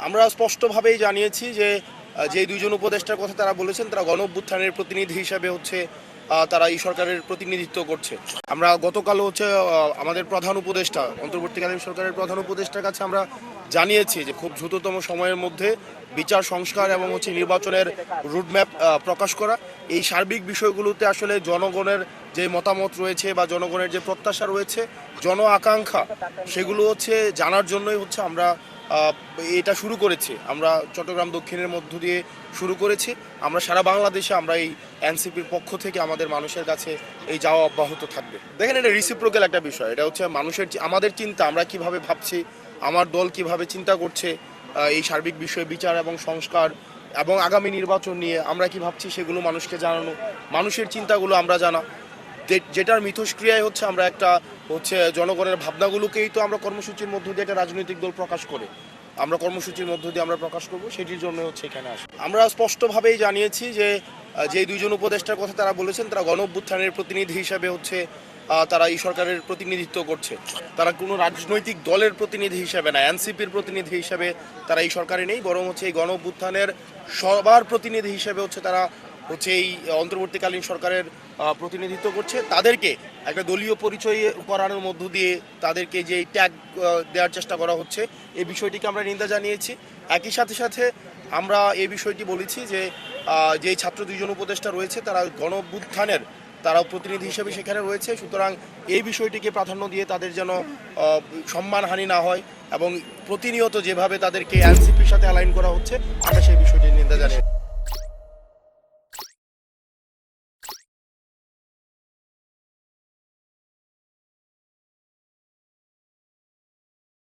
আমরা স্পষ্টভাবেই জানিয়েছি যে যে দুইজন উপদেষ্টার কথা তারা বলেছেন তারা গণ অভ্যুত্থানের প্রতিনিধি হিসাবে তারা এই সরকারের প্রতিনিধিত্ব করছে। আমরা গতকাল আমাদের প্রধান উপদেষ্টা অন্তর্বর্তীকালীন সরকারের প্রধান উপদেষ্টার কাছে আমরা জানিয়েছি যে খুব দ্রুততম সময়ের মধ্যে বিচার সংস্কার এবং নির্বাচনের রুটম্যাপ প্রকাশ করা। এই সার্বিক বিষয়গুলোতে আসলে জনগণের যে মতামত রয়েছে বা জনগণের যে প্রত্যাশা রয়েছে, জন আকাঙ্ক্ষা, সেগুলো জানার জন্যই আমরা এটা শুরু করেছি। আমরা চট্টগ্রাম দক্ষিণের মধ্য দিয়ে শুরু করেছি। আমরা সারা বাংলাদেশে আমরা এই এনসিপির পক্ষ থেকে আমাদের মানুষের কাছে এই যাওয়া অব্যাহত থাকবে। দেখেন, এটা রিসিপ্রোকাল একটা বিষয়। এটা আমাদের চিন্তা, আমরা কিভাবে ভাবছি, আমার দল কিভাবে চিন্তা করছে এই সার্বিক বিষয়ে বিচার এবং সংস্কার এবং আগামী নির্বাচন নিয়ে আমরা কি ভাবছি সেগুলো মানুষকে জানানো, মানুষের চিন্তাগুলো আমরা জানা। যেটার মিথস্ক্রিয়ায় আমরা একটা জনগণের ভাবনাগুলোকেই তো আমরা কর্মসূচির মধ্য দিয়ে একটা রাজনৈতিক দল প্রকাশ করে আমরা কর্মসূচির মধ্য দিয়ে আমরা প্রকাশ করব, সেটির জন্য এখানে আসে। আমরা স্পষ্টভাবেই জানিয়েছি যে যে দুইজন উপদেষ্টার কথা তারা বলেছেন তারা গণ অভ্যুত্থানের প্রতিনিধি হিসাবে তারা এই সরকারের প্রতিনিধিত্ব করছে। তারা কোনো রাজনৈতিক দলের প্রতিনিধি হিসাবে না, এনসিপির প্রতিনিধি হিসাবে তারা এই সরকারে নেই, বরং এই গণ অভ্যুত্থানের সবার প্রতিনিধি হিসাবে তারা এই অন্তর্বর্তীকালীন সরকারের প্রতিনিধিত্ব করছে। তাদেরকে একটা দলীয় পরিচয় করানোর মধ্য দিয়ে তাদেরকে যে ট্যাগ দেওয়ার চেষ্টা করা হচ্ছে, এই বিষয়টিকে আমরা নিন্দা জানিয়েছি। একই সাথে আমরা এই বিষয়টি বলেছি যে যে ছাত্র দুইজন উপদেষ্টা রয়েছে তারা গণ অভ্যুত্থানের তারাও প্রতিনিধি হিসেবে সেখানে রয়েছে। সুতরাং এই বিষয়টিকে প্রাধান্য দিয়ে তাদের যেন সম্মানহানি না হয় এবং প্রতিনিয়ত যেভাবে তাদেরকে এনসিপির সাথে অ্যালাইন করা হচ্ছে, আমরা সেই বিষয়টির নিন্দা জানাই।